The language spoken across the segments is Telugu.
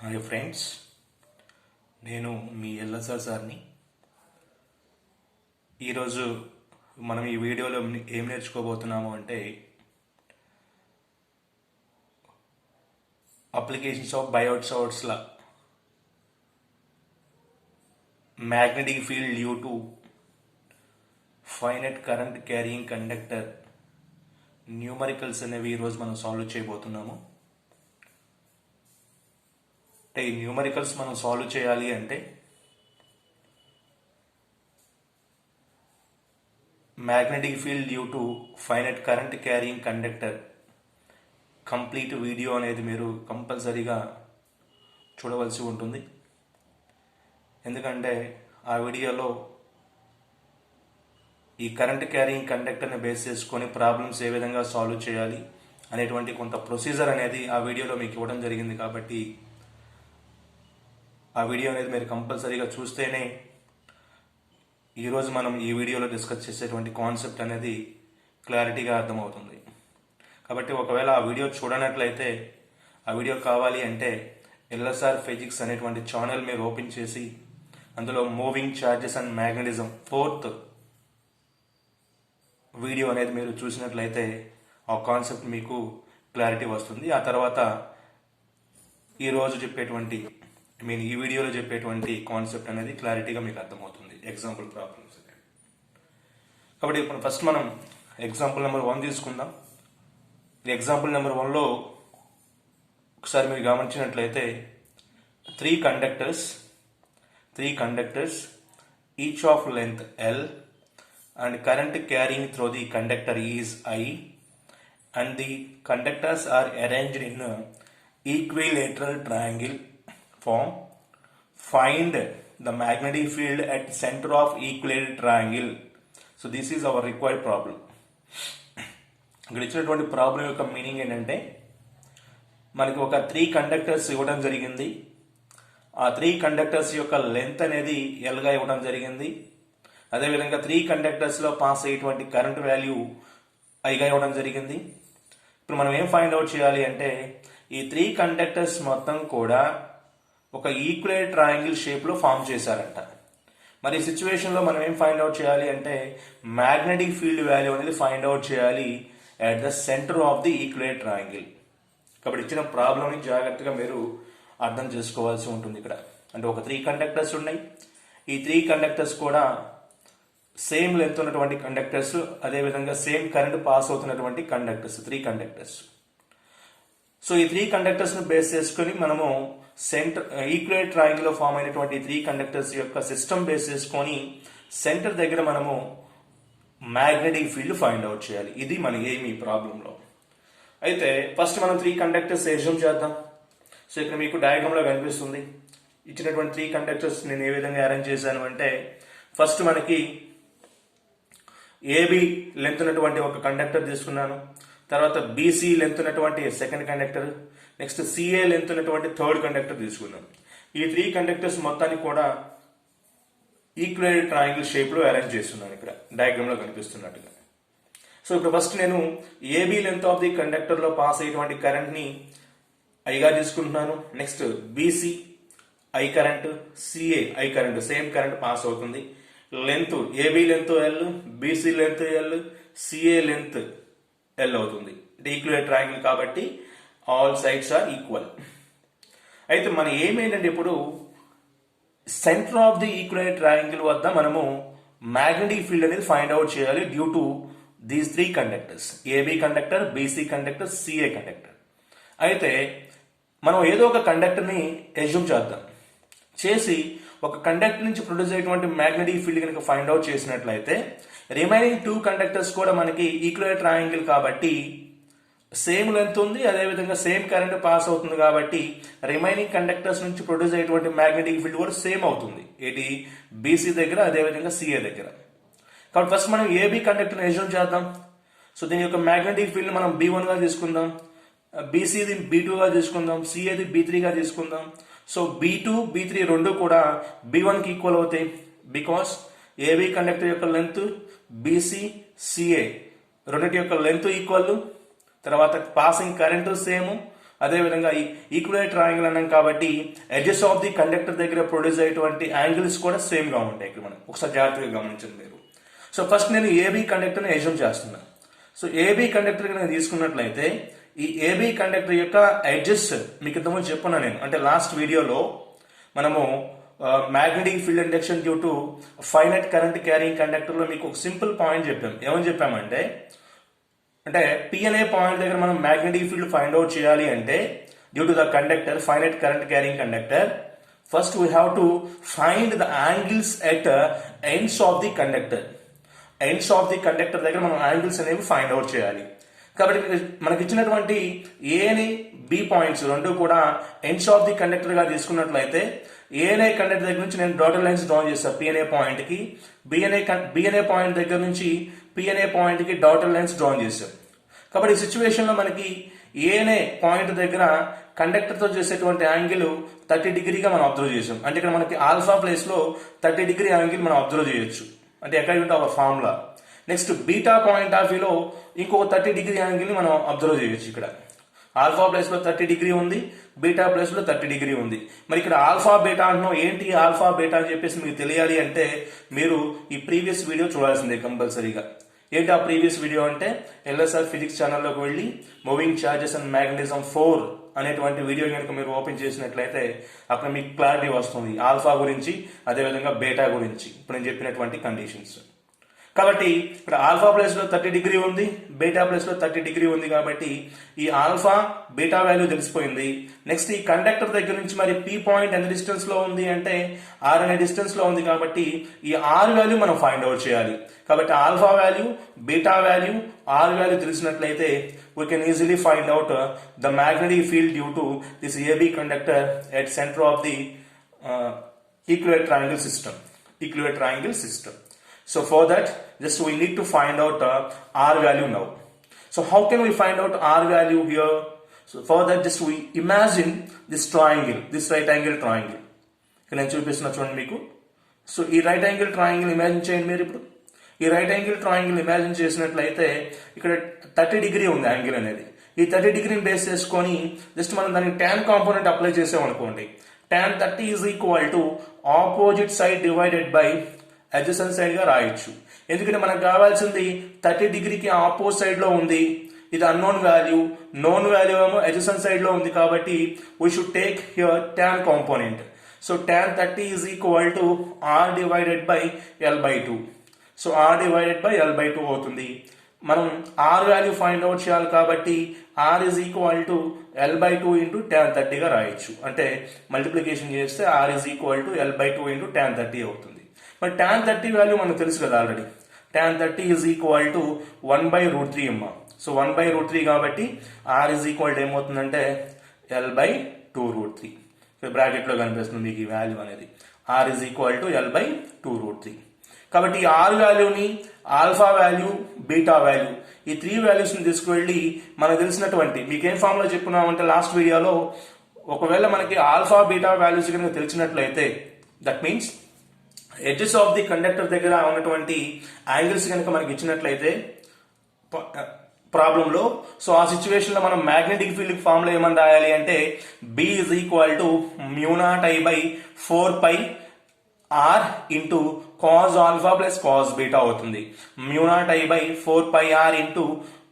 హాయ్ ఫ్రెండ్స్, నేను మీ ఎల్ఎస్ఆర్ సార్ని. ఈరోజు మనం ఈ వీడియోలో ఏం నేర్చుకోబోతున్నాము అంటే అప్లికేషన్స్ ఆఫ్ బయోట్ సోర్స్ల magnetic field due to finite current carrying conductor numericals అనేవి ఈరోజు మనం సాల్వ్ చేయబోతున్నాము. అంటే ఈ న్యూమరికల్స్ మనం సాల్వ్ చేయాలి అంటే magnetic field due to finite current carrying conductor complete video అనేది మీరు కంపల్సరీగా చూడవలసి ఉంటుంది. ఎందుకంటే ఆ వీడియోలో ఈ కరెంట్ క్యారింగ్ కండక్టర్ని బేస్ చేసుకొని ప్రాబ్లమ్స్ ఏ విధంగా సాల్వ్ చేయాలి అనేటువంటి కొంత ప్రొసీజర్ అనేది ఆ వీడియోలో మీకు ఇవ్వడం జరిగింది. కాబట్టి ఆ వీడియో అనేది మీరు కంపల్సరీగా చూస్తేనే ఈరోజు మనం ఈ వీడియోలో డిస్కస్ చేసేటువంటి కాన్సెప్ట్ అనేది క్లారిటీగా అర్థమవుతుంది. కాబట్టి ఒకవేళ ఆ వీడియో చూడనట్లయితే ఆ వీడియో కావాలి అంటే ఎల్ఎస్ఆర్ ఫిజిక్స్ అనేటువంటి ఛానల్ మీరు ఓపెన్ చేసి అందులో moving charges and magnetism 4th video అనేది మీరు చూసినట్లయితే ఆ కాన్సెప్ట్ మీకు క్లారిటీ వస్తుంది. ఆ తర్వాత ఈరోజు చెప్పేటువంటి ఈ వీడియోలో చెప్పేటువంటి కాన్సెప్ట్ అనేది క్లారిటీగా మీకు అర్థమవుతుంది. Example problems. కాబట్టి ఇప్పుడు ఫస్ట్ మనం ఎగ్జాంపుల్ నెంబర్ 1 తీసుకుందాం. ఎగ్జాంపుల్ నెంబర్ 1లో ఒకసారి మీరు గమనించినట్లయితే three conductors each of length L and current carrying through the conductor is I, and the conductors are arranged in a equilateral triangle form. Find the magnetic field at center of equilateral triangle. So this is our required problem. ఇక్కడ ఇచ్చినటువంటి ప్రాబ్లం యొక్క మీనింగ్ ఏంటంటే మనకి ఒక 3 కండక్టర్స్ ఇవ్వడం జరిగింది. ఆ 3 కండక్టర్స్ యొక్క లెంత్ అనేది Lగా ఇవ్వడం జరిగింది. అదేవిధంగా 3 కండక్టర్స్లో పాస్ అయ్యేటువంటి కరెంట్ వాల్యూ ఐగా ఇవ్వడం జరిగింది. ఇప్పుడు మనం ఏం ఫైండ్ అవుట్ చేయాలి అంటే ఈ 3 కండక్టర్స్ మొత్తం కూడా ఒక ఈక్వలేట్ ట్రయాంగిల్ షేప్లో ఫామ్ చేశారంట. మరి ఈ సిచ్యువేషన్లో మనం ఏం ఫైండ్ అవుట్ చేయాలి అంటే మ్యాగ్నెటిక్ ఫీల్డ్ వాల్యూ అనేది ఫైండ్ అవుట్ చేయాలి at the centre of the equilateral triangle. కాబట్టి ఇచ్చిన ప్రాబ్లమ్ని జాగ్రత్తగా మీరు అర్థం చేసుకోవాల్సి ఉంటుంది. ఇక్కడ అంటే ఒక 3 కండక్టర్స్ ఉన్నాయి. ఈ 3 కండక్టర్స్ కూడా సేమ్ లెంత్ ఉన్నటువంటి కండక్టర్స్, అదేవిధంగా సేమ్ కరెంట్ పాస్ అవుతున్నటువంటి కండక్టర్స్ 3 కండక్టర్స్. సో ఈ 3 కండక్టర్స్ను బేస్ చేసుకొని మనము సెంటర్ ఈక్వలేట్ ట్రయాంగిల్లో ఫామ్ అయినటువంటి 3 కండక్టర్స్ యొక్క సిస్టమ్ బేస్ చేసుకొని సెంటర్ దగ్గర మనము మ్యాగ్నెటిక్ ఫీల్డ్ ఫైండ్ అవుట్ చేయాలి. ఇది మన ఏమి ఈ ప్రాబ్లంలో. అయితే ఫస్ట్ మనం 3 కండక్టర్స్ ఎజ్యూమ్ చేద్దాం. సో ఇక్కడ మీకు డయాగ్రామ్లో కనిపిస్తుంది ఇచ్చినటువంటి 3 కండక్టర్స్ నేను ఏ విధంగా అరేంజ్ చేశాను అంటే ఫస్ట్ మనకి ఏబి లెంత్ ఉన్నటువంటి ఒక కండక్టర్ తీసుకున్నాను. తర్వాత బీసీ లెంత్ ఉన్నటువంటి second conductor, next CA length ఉన్నటువంటి థర్డ్ కండక్టర్ తీసుకున్నాను. ఈ 3 కండక్టర్స్ మొత్తాన్ని కూడా ఈక్వలేట్ ట్రయాంగిల్ షేప్లో అరేంజ్ చేస్తున్నాను ఇక్కడ డయాగ్రామ్లో కనిపిస్తున్నట్టుగా. సో ఇప్పుడు ఫస్ట్ నేను ఏబి లెంత్ ఆఫ్ ది కండక్టర్లో పాస్ అయ్యేటువంటి కరెంట్ని ఐగా తీసుకుంటున్నాను. Next BC I current, CA I current, same current pass అవుతుంది. Length AB length L, BC length L, CA length L అవుతుంది. ఈక్వలేట్ ట్రయాంగిల్ కాబట్టి ఆల్ సైడ్స్ ఆర్ ఈక్వల్. అయితే మన ఏమేంటంటే ఇప్పుడు centre of the equilateral triangle వద్ద మనము మ్యాగ్నెటిక్ ఫీల్డ్ అనేది ఫైండ్ అవుట్ చేయాలి due to these 3 conductors, AB conductor, BC conductor, CA conductor. అయితే మనం ఏదో ఒక కండక్టర్ని ఎజ్యూమ్ చేద్దాం. చేసి ఒక కండక్టర్ నుంచి ప్రొడ్యూస్ అయ్యేటువంటి మ్యాగ్నెటిక్ ఫీల్డ్ కనుక ఫైండ్ అవుట్ చేసినట్లయితే రిమైనింగ్ 2 కండక్టర్స్ కూడా మనకి ఈక్వలేట్ ట్రయాంగిల్ కాబట్టి సేమ్ లెంత్ ఉంది, అదేవిధంగా సేమ్ కరెంట్ పాస్ అవుతుంది కాబట్టి రిమైనింగ్ కండక్టర్స్ నుంచి ప్రొడ్యూస్ అయ్యేటువంటి మ్యాగ్నెటిక్ ఫీల్డ్ కూడా సేమ్ అవుతుంది. ఏంటి బీసీ దగ్గర, అదేవిధంగా సిఏ దగ్గర. కాబట్టి ఫస్ట్ మనం ఏబి కండక్టర్ని ఎజ్యూమ్ చేద్దాం. సో దీని యొక్క మ్యాగ్నెటిక్ ఫీల్డ్ మనం B1గా తీసుకుందాం, బీసీది B2గా తీసుకుందాం, సిఏది B3గా తీసుకుందాం. సో B2, B3 రెండు కూడా B1కి ఈక్వల్ అవుతాయి. బికాస్ ఏబి కండక్టర్ యొక్క లెంత్, బీసీ, సిఏ రెండింటి యొక్క లెంత్ ఈక్వల్, తర్వాత పాసింగ్ కరెంటు సేమ్, అదేవిధంగా ఈ ఈక్వలెంట్ ట్రయాంగిల్ అన్నాం కాబట్టి ఎడ్జెస్ ఆఫ్ ది కండక్టర్ దగ్గర ప్రొడ్యూస్ అయ్యేటువంటి యాంగిల్స్ కూడా సేమ్ గా ఉంటాయి. ఇక్కడ మనం ఒకసారి జాగ్రత్తగా గమనించండి మీరు. సో ఫస్ట్ నేను ఏబీ కండక్టర్ని ఎజ్యూమ్ చేస్తున్నాను. సో ఏబీ కండక్టర్ కనుక తీసుకున్నట్లయితే ఈ ఏబీ కండక్టర్ యొక్క ఎడ్జెస్ మీకు ఇంతకుముందు చెప్పున్నా నేను, అంటే లాస్ట్ వీడియోలో మనము magnetic field induction due to finite current carrying కండక్టర్లో మీకు ఒక సింపుల్ పాయింట్ చెప్పాం. ఏమని చెప్పామంటే పి అనే పాయింట్ దగ్గర మనం మ్యాగ్నెటిక్ ఫీల్డ్ ఫైండ్ అవుట్ చేయాలి అంటే due to the conductor finite current carrying conductor, first we have to find the angles at ends of the conductor. Ends of the conductor దగ్గర మనం యాంగిల్స్ అనేవి ఫైండ్ అవుట్ చేయాలి. కాబట్టి మనకి ఇచ్చినటువంటి ఏని బి పాయింట్స్ రెండు కూడా ఎండ్స్ ఆఫ్ ది కండక్టర్ గా తీసుకున్నట్లయితే ఏఎన్ఏ కండక్టర్ దగ్గర నుంచి నేను డాటెడ్ లైన్స్ డ్రా చేస్తాను పిఎన్ఏ పాయింట్ కి, బిఎన్ఏ పాయింట్ దగ్గర నుంచి పిఎన్ఏ పాయింట్ కి డాటెడ్ లైన్స్ డ్రా చేశాం. కాబట్టి ఈ సిచ్యువేషన్ లో మనకి ఏఎన్ఏ పాయింట్ దగ్గర కండక్టర్ తో చేసేటువంటి యాంగిల్ 30 డిగ్రీగా మనం అబ్జర్వ్ చేసాం. అంటే ఇక్కడ మనకి ఆల్ఫా ప్లేస్ లో 30 డిగ్రీ యాంగిల్ మనం అబ్జర్వ్ చేయొచ్చు, అంటే according to our formula. Next beta point of వ్యూలో ఇంకొక 30 డిగ్రీ యాంగిల్ ని మనం అబ్జర్వ్ చేయొచ్చు. ఇక్కడ ఆల్ఫా ప్లేస్ లో 30 డిగ్రీ ఉంది, బీటా ప్లేస్ లో 30 డిగ్రీ ఉంది. మరి ఇక్కడ ఆల్ఫా బీటా అంటున్నాం, ఏంటి ఆల్ఫా బీటా అని చెప్పేసి మీకు తెలియాలి అంటే మీరు ఈ ప్రీవియస్ వీడియో చూడాల్సిందే కంపల్సరీగా. ఏంటి ఆ ప్రీవియస్ వీడియో అంటే ఎల్ఎస్ఆర్ ఫిజిక్స్ ఛానల్లోకి వెళ్ళి మూవింగ్ చార్జెస్ అండ్ మ్యాగ్నెటిజం 4 అనేటువంటి వీడియో కనుక మీరు ఓపెన్ చేసినట్లయితే అక్కడ మీకు క్లారిటీ వస్తుంది ఆల్ఫా గురించి, అదేవిధంగా బీటా గురించి ఇప్పుడు నేను చెప్పినటువంటి కండిషన్స్. కాబట్టి ఇక్కడ ఆల్ఫా ప్లేస్ లో 30 డిగ్రీ ఉంది, బీటా ప్లేస్ లో 30 డిగ్రీ ఉంది. కాబట్టి ఈ ఆల్ఫా బీటా వాల్యూ తెలిసిపోయింది. నెక్స్ట్ ఈ కండక్టర్ దగ్గర నుంచి మరి పి పాయింట్ ఎంత డిస్టెన్స్ లో ఉంది అంటే ఆర్ అనే డిస్టెన్స్ లో ఉంది. కాబట్టి ఈ ఆర్ వాల్యూ మనం ఫైండ్ అవుట్ చేయాలి. కాబట్టి alpha value, beta value, R value తెలిసినట్లయితే we can easily find out the magnetic field due to this AB conductor at center of the equilateral triangle system. So for that, just we need to find out R value now. So how can we find out R value here? So for that, just we imagine this triangle, this right angle triangle. Can I చూపిస్తున్నా చూడండి మీకు. సో ఈ రైట్ యాంగిల్ ట్రయాంగిల్ ఇమాజిన్ చేయండి మీరు. ఇప్పుడు ఈ రైట్ యాంగిల్ ట్రయాంగిల్ ఇమాజిన్ చేసినట్లయితే ఇక్కడ 30 డిగ్రీ ఉంది యాంగిల్ అనేది. ఈ 30 డిగ్రీని బేస్ చేసుకొని జస్ట్ మనం దానికి tan కాంపోనెంట్ అప్లై చేసామనుకోండి, tan 30 is equal to opposite side divided by adjacent side గా రాయొచ్చు. ఎందుకంటే మనకు కావాల్సింది 30 డిగ్రీకి ఆపోజిట్ సైడ్ లో ఉంది, ఇది అన్నోన్ వాల్యూ, నోన్ వాల్యూ ఏమో అడ్జసెంట్ సైడ్ లో ఉంది. కాబట్టి we should take here tan component. So tan 30 is equal to r divided by l/2. So r divided by l/2 అవుతుంది. మనం r వాల్యూ ఫైండ్ అవుట్ చేయాలి కాబట్టి r is equal to l/2 into tan 30 గా రాయొచ్చు. అంటే మల్టిప్లికేషన్ చేస్తే r is equal to l/2 into tan 30 అవుతుంది. మరి tan 30 వాల్యూ మనకు తెలుసు కదా already. tan 30 is equal to 1/√3 అమ్మ. సో 1/√3 కాబట్టి r ఈజ్ ఈక్వల్ టు ఏమవుతుందంటే l/2√3. బ్రాకెట్ లో కనిపిస్తుంది మీకు ఈ వాల్యూ అనేది. r is equal to l/2√3. కాబట్టి ఈ ఆర్ వాల్యూని, ఆల్ఫా వాల్యూ, బీటా వాల్యూ ఈ 3 వాల్యూస్ ని తీసుకువెళ్ళి మనకు తెలిసినటువంటి మీకేం ఫార్ములా చెప్పుకున్నామంటే లాస్ట్ వీడియోలో ఒకవేళ మనకి ఆల్ఫా బీటా వాల్యూస్ కనుక తెలిసినట్లయితే that means edges of the conductor దగ్గర ఉన్నటువంటి యాంగిల్స్ కనుక మనకి ఇచ్చినట్లయితే ప్రాబ్లం లో, సో ఆ సిచ్యువేషన్ లో మనం మ్యాగ్నెటిక్ ఫీల్డ్ ఫార్ములా ఏమని రాయాలి అంటే B is equal to μ0I/4π R into cos alpha plus cos beta అవుతుంది. μ0I/4πR into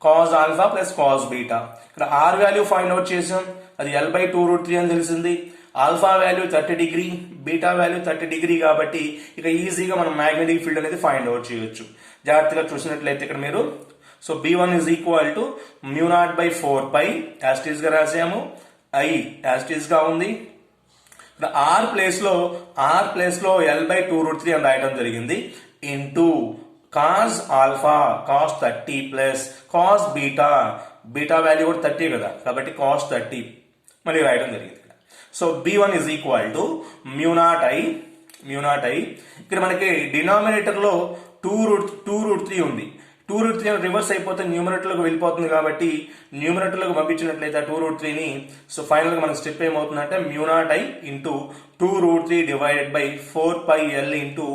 cos alpha plus cos beta. ఇక్కడ R వాల్యూ ఫైండ్ అవుట్ చేసాం, అది l/2√3 అని తెలిసింది. Alpha value 30 degree, beta value 30 degree కాబట్టి ఇక ఈజీగా మనం మ్యాగ్నెటిక్ ఫీల్డ్ అనేది ఫైండ్ అవుట్ చేయొచ్చు. జాగ్రత్తగా చూసినట్లయితే ఇక్కడ మీరు so B1 is equal to μ0/4π యాస్టీస్ గా రాసాము, I యాస్టీస్ గా ఉంది. ఆర్ ప్లేస్ లో l/2√3 అని రాయడం జరిగింది into cos alpha cos 30 plus cos beta value కూడా 30 కదా కాబట్టి కాస్ 30 మళ్ళీ రాయడం జరిగింది. So B1 is equal to μ0I. ఇక్కడ మనకి డినామినేటర్ లో 2√3 ఉంది. 2√3 రివర్స్ అయిపోతే న్యూమరేటర్ లోకి వెళ్ళిపోతుంది కాబట్టి న్యూమరేటర్ లోకి పంపించినట్లయితే ఆ 2√3 ని సో ఫైనల్ గా మనకి స్టెప్ ఏమవుతుందంటే μ0I into 2√3 divided by 4πL into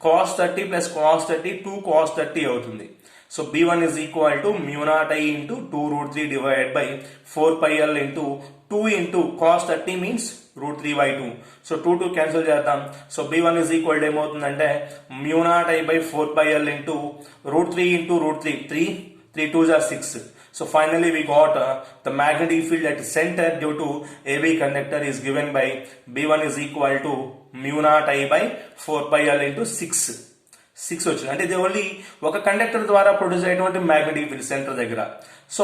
cos 30 plus cos 30 2 cos 30 అవుతుంది. So B1 is equal to μ0I into 2√3 divided by 4πL into 2 into cos 30 means root 3 by 2. So 2 cancel చేద్దాం. So b1 is equal to ఏమవుతుందంటే mu naught I by 4 pi l into root 3 into root 3. 3 2s are 6. So finally we got the magnetic field at center due to AB conductor is given by b1 is equal to mu naught I by 4 pi l into 6. 6 వచ్చింది. అంటే ఇది ఓన్లీ ఒక కండక్టర్ ద్వారా ప్రొడ్యూస్ అయ్యేటువంటి మ్యాగ్నెటిక్ ఫీల్డ్ సెంటర్ దగ్గర. సో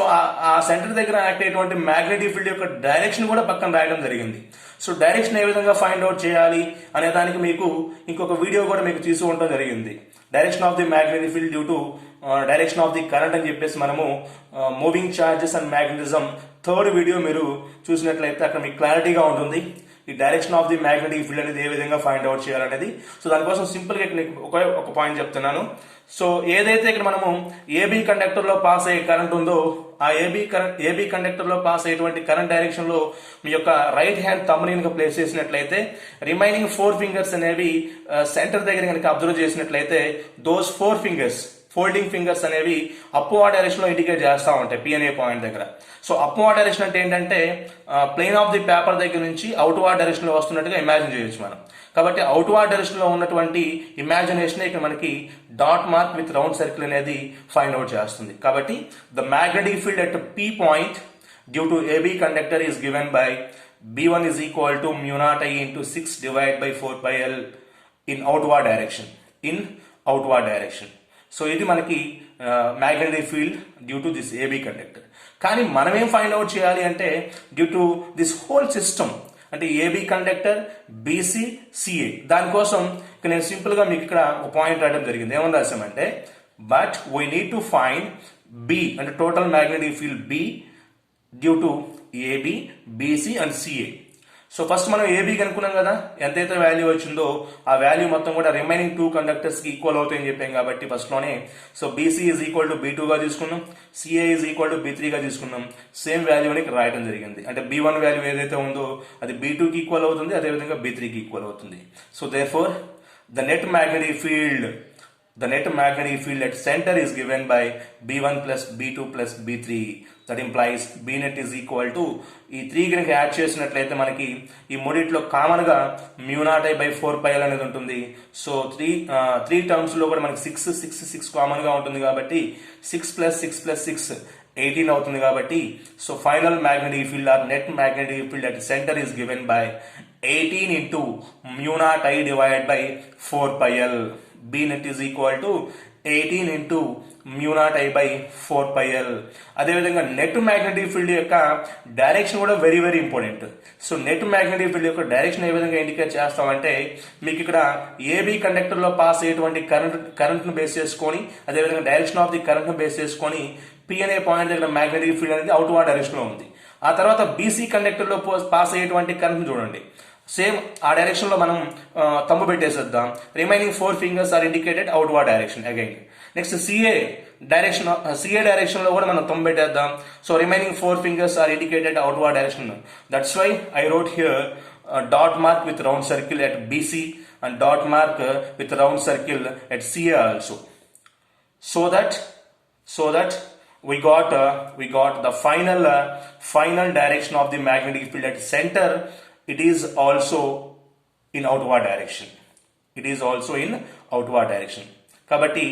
ఆ సెంటర్ దగ్గర యాక్ట్ అయ్యేటువంటి మ్యాగ్నెటిక్ ఫీల్డ్ యొక్క డైరెక్షన్ కూడా పక్కన రాయడం జరిగింది. సో డైరెక్షన్ ఏ విధంగా ఫైండ్ అవుట్ చేయాలి అనే దానికి మీకు ఇంకొక వీడియో కూడా మీకు తీసి ఉండడం జరిగింది. Direction of the magnetic field due to direction of the current అని చెప్పేసి మనము moving charges and magnetism third video మీరు చూసినట్లయితే అక్కడ మీకు క్లారిటీగా ఉంటుంది ఈ direction of the magnetic field అనేది ఏ విధంగా ఫైండ్ అవుట్ చేయాలనేది. సో దానికోసం సింపుల్ గా ఒక పాయింట్ చెప్తున్నాను. సో ఏదైతే ఇక్కడ మనము ఏబీ కండక్టర్ లో పాస్ అయ్యే కరెంట్ ఉందో ఆ ఏబీ కండక్టర్ లో పాస్ అయ్యేటువంటి కరెంట్ డైరెక్షన్ లో మీ యొక్క రైట్ హ్యాండ్ థంబ్ ని కనుక ప్లేస్ చేసినట్లయితే రిమైనింగ్ 4 ఫింగర్స్ అనేవి సెంటర్ దగ్గర కనుక అబ్జర్వ్ చేసినట్లయితే దోస్ 4 ఫింగర్స్ ఫోల్డింగ్ ఫింగర్స్ అనేవి అప్వర్డ్ డైరెక్షన్ లో ఇండికేట్ చేస్తూ ఉంటాయి పి అనే పాయింట్ దగ్గర. సో అప్వర్డ్ డైరెక్షన్ అంటే ఏంటంటే ప్లేన్ ఆఫ్ ది పేపర్ దగ్గర నుంచి అవుట్వర్డ్ డైరెక్షన్ లో వస్తున్నట్టుగా ఇమాజిన్ చేయొచ్చు మనం. కాబట్టి అవుట్వర్డ్ డైరెక్షన్ లో ఉన్నటువంటి ఇమాజినేషన్ ఇక్కడ మనకి dot mark with round circle అనేది ఫైండ్ అవుట్ చేస్తుంది. కాబట్టి the magnetic field at P point due to AB conductor is given by b1 is equal to mu naught I into 6 divided by 4 pi l in outward direction. So ఇది మనకి magnetic field due to this AB conductor. కానీ మనం ఏం ఫైండ్ అవుట్ చేయాలి అంటే due to this whole system అంటే ఏబీ కండక్టర్ బీసీ సిఏ దానికోసం ఇక్కడ నేను సింపుల్ గా మీకు ఇక్కడ ఒక పాయింట్ రాయడం జరిగింది. ఏమని రాసామంటే but we need to find B అంటే total magnetic field B due to AB BC and CA. So first మనం ఏబీ కనుక్కున్నాం కదా, ఎంతైతే వాల్యూ వచ్చిందో ఆ వాల్యూ మొత్తం కూడా రిమైనింగ్ 2 కండక్టర్స్ కి ఈక్వల్ అవుతాయని చెప్పాం కాబట్టి ఫస్ట్ లోనే so BC is equal to B2 గా తీసుకున్నాం, CA is equal to B3 గా తీసుకున్నాం. సేమ్ వాల్యూని ఇక్కడ రాయడం జరిగింది. అంటే B1 వాల్యూ ఏదైతే ఉందో అది B2 కి ఈక్వల్ అవుతుంది, అదేవిధంగా B3 కి ఈక్వల్ అవుతుంది. So therefore the net magnetic field at center is given by B1 plus B2 plus B3. That implies B net is equal to ఈ 3 కనుక యాడ్ చేసినట్లయితే మనకి ఈ మూడిట్లో కామన్ గా mu naught I by 4 pi l అనేది ఉంటుంది. సో 3 టర్మ్స్ లో కూడా మనకి 6 కామన్ గా ఉంటుంది కాబట్టి 6 plus 6 18 అవుతుంది కాబట్టి so final magnetic field or net magnetic field at center is given by 18 into mu naught I divided by 4 pi l. B net is equal to 18 into mu naught I by 4 pi l. అదేవిధంగా నెట్ మ్యాగ్నెటిక్ ఫీల్డ్ యొక్క డైరెక్షన్ కూడా very very important. So net magnetic field యొక్క డైరెక్షన్ ఏ విధంగా ఇండికేట్ చేస్తామంటే మీకు ఇక్కడ ఏబీ కండక్టర్ లో పాస్ అయ్యేటువంటి కరెంట్ ను బేస్ చేసుకొని అదేవిధంగా డైరెక్షన్ ఆఫ్ ది కరెంట్ ను బేస్ చేసుకొని పి అనే పాయింట్ దగ్గర మ్యాగ్నెటిక్ ఫీల్డ్ అనేది అవుట్వర్డ్ డైరెక్షన్ లో ఉంది. ఆ తర్వాత బీసీ కండక్టర్ లో పాస్ అయ్యేటువంటి కరెంట్ చూడండి, సేమ్ ఆ డైరెక్షన్ లో మనం thumb పెట్టేసేద్దాం. Remaining 4 fingers are indicated outward direction again. Next CA direction లో కూడా మనం తంబు పెట్టేద్దాం. So remaining 4 fingers are indicated outward direction. That's why I wrote here dot mark with round circle at BC and dot mark with round circle at CA also. So that we got the final direction of the magnetic field at center. It is also in outward direction. కాబట్టి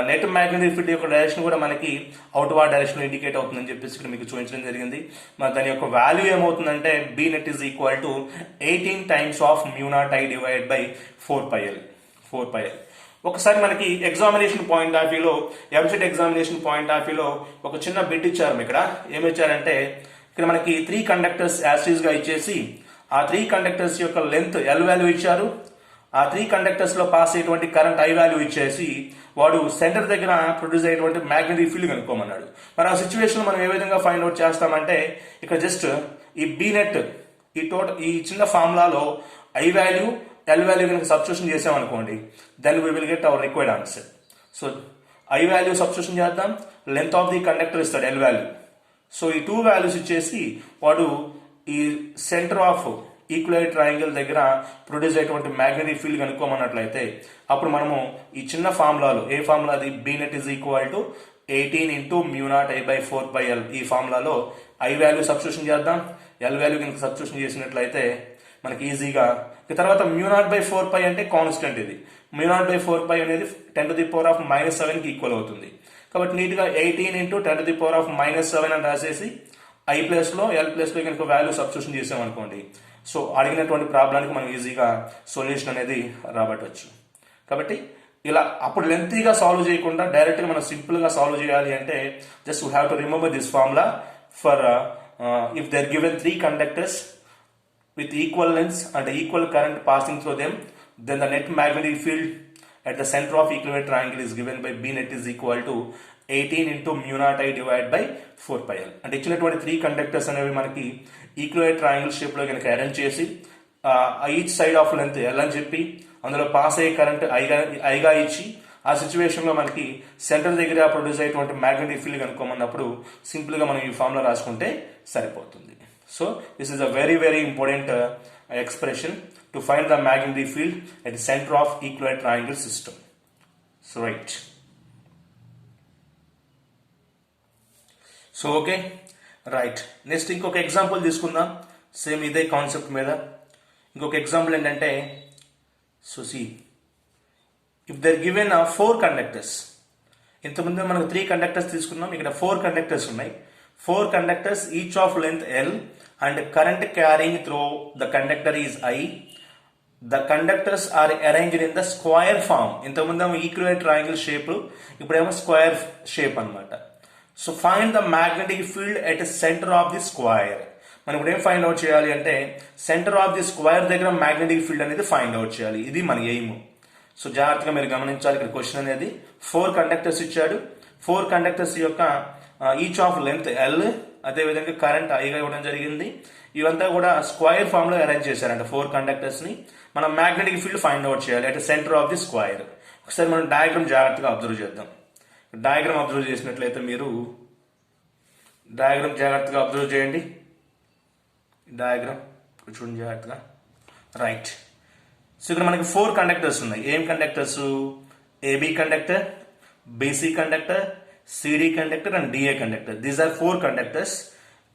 నెట్ మ్యాగ్నెటిక్ ఫీల్డ్ యొక్క డైరెక్షన్ కూడా మనకి అవుట్వర్డ్ డైరెక్షన్ లో ఇండికేట్ అవుతుందని చెప్పేసి ఇక్కడ మీకు చూపించడం జరిగింది. మరి దాని యొక్క వాల్యూ ఏమవుతుందంటే B net is equal to 18 times of mu naught I divide by 4 pi l. ఒకసారి మనకి ఎగ్జామినేషన్ పాయింట్ ఆఫ్ వ్యూలో ఎంసెట్ ఎగ్జామినేషన్ పాయింట్ ఆఫ్ వ్యూలో ఒక చిన్న బిట్ ఇచ్చారు. ఇక్కడ ఏమిచ్చారంటే ఇక్కడ మనకి 3 కండక్టర్స్ యాసిడ్ గా ఇచ్చేసి ఆ 3 కండక్టర్స్ యొక్క లెంత్ L వాల్యూ ఇచ్చారు. ఆ 3 కండక్టర్స్ లో పాస్ అయ్యేటువంటి కరెంట్ I వాల్యూ ఇచ్చేసి వాడు సెంటర్ దగ్గర ప్రొడ్యూస్ అయ్యేటువంటి మ్యాగ్నెటిక్ ఫీల్డ్ కనుక్కోమన్నాడు. మరి ఆ సిచ్యువేషన్ మనం ఏ విధంగా ఫైండ్ అవుట్ చేస్తామంటే ఇక్కడ జస్ట్ ఈ బి నెట్ ఈ చిన్న ఫార్ములాలో I వాల్యూ L వాల్యూ కనుక సబ్స్టిట్యూషన్ చేసామనుకోండి then we will get our required answer. So I value substitution చేద్దాం, లెంత్ ఆఫ్ ది కండక్టర్ ఇస్తాడు L వాల్యూ. సో ఈ 2 వాల్యూస్ ఇచ్చేసి వాడు ఈ సెంటర్ ఆఫ్ ఈక్వలైట్ ట్రయాంగిల్ దగ్గర ప్రొడ్యూస్ అయ్యేటువంటి మ్యాగ్నెటిక్ ఫీల్డ్ కనుక్కోమన్నట్లయితే అప్పుడు మనము ఈ చిన్న ఫార్ములాలో ఏ ఫార్ములా అది B net is equal to 18 into mu naught I by 4 pi l ఈ ఫార్ములాలో I వాల్యూ సబ్స్టిట్యూషన్ చేద్దాం, ఎల్ వాల్యూ కనుక సబ్స్టిట్యూషన్ చేసినట్లయితే మనకి ఈజీగా తర్వాత μ0/4π అంటే కాన్స్టెంట్, ఇది μ0/4π అనేది 10⁻⁻⁷ ఈక్వల్ అవుతుంది. కాబట్టి నీట్గా 18 × 10⁻⁻⁷ అని రాసేసి ఐ ప్లేస్లో ఎల్ ప్లేస్లో కనుక వాల్యూ సబ్స్టిట్యూషన్ చేసామనుకోండి, సో అడిగినటువంటి ప్రాబ్లానికి మనం ఈజీగా సొల్యూషన్ అనేది రాబట్టవచ్చు. కాబట్టి ఇలా అప్పుడు లెంతీగా సాల్వ్ చేయకుండా డైరెక్ట్గా మనం సింపుల్గా సాల్వ్ చేయాలి అంటే just we have to remember this formula for if they are given 3 conductors with equal lengths and equal current passing through them, then the net magnetic field at the center of equivalent triangle is given by B net is equal to 18 × μ0I divided by 4πL. అంటే ఇచ్చినటువంటి 3 కండక్టర్స్ అనేవి మనకి ఈక్వివలెంట్ ట్రయాంగిల్ షేప్లో కనుక అరేంజ్ చేసి each side of length L అని చెప్పి అందులో పాస్ అయ్యే కరెంట్ ఐగా ఇచ్చి ఆ సిచ్యువేషన్లో మనకి సెంటర్ దగ్గర ప్రొడ్యూస్ అయ్యేటువంటి మ్యాగ్నెటిక్ ఫీల్డ్ కనుక్కోమన్నప్పుడు సింపుల్గా మనం ఈ ఫార్ములా రాసుకుంటే సరిపోతుంది. So this is a very very important expression to find the magnetic field at the center of equivalent triangle system. So right. So okay, right. Next ఇంకొక ఎగ్జాంపుల్ తీసుకుందాం సేమ్ ఇదే కాన్సెప్ట్ మీద. ఇంకొక ఎగ్జాంపుల్ ఏంటంటే so see if there given 4 conductors, ఇంతకుముందు మనకు 3 కండక్టర్స్ తీసుకున్నాం, ఇక్కడ 4 కండక్టర్స్ ఉన్నాయి. 4 conductors each of length L and current carrying through the conductor is I. The conductors are arranged in the square form. ఇంతకుముందు ఈక్వివలెంట్ ట్రయాంగిల్ షేప్, ఇప్పుడేమో స్క్వేర్ షేప్ అన్నమాట. So find the magnetic field at centre of the square. మనం ఇప్పుడు ఏం ఫైండ్ అవుట్ చేయాలి అంటే సెంటర్ ఆఫ్ ది స్క్వేర్ దగ్గర మ్యాగ్నెటిక్ ఫీల్డ్ అనేది ఫైండ్ అవుట్ చేయాలి. ఇది మన ఎయిమ్. సో జాగ్రత్తగా మీరు గమనించాలి. ఇక్కడ క్వశ్చన్ అనేది 4 కండక్టర్స్ ఇచ్చాడు. 4 కండక్టర్స్ యొక్క ఈచ్ ఆఫ్ లెంత్ ఎల్, అదేవిధంగా కరెంట్ ఐగా ఇవ్వడం జరిగింది. ఇవంతా కూడా స్క్వేర్ ఫామ్ లో అరేంజ్ చేశారంట 4 కండక్టర్స్ ని. మనం మ్యాగ్నెటిక్ ఫీల్డ్ ఫైండ్ అవుట్ చేయాలి at centre of the square. ఒకసారి మనం డయాగ్రామ్ జాగ్రత్తగా అబ్జర్వ్ చేద్దాం. డయాగ్రామ్ అబ్జర్వ్ చేసినట్లయితే మీరు డయాగ్రామ్ జాగ్రత్తగా అబ్జర్వ్ చేయండి. డయాగ్రామ్ చూడండి జాగ్రత్తగా. రైట్. సో ఇక్కడ మనకి 4 కండక్టర్స్ ఉన్నాయి. ఏం conductors? AB conductor, BC conductor, CD conductor and DA conductor. These are 4 conductors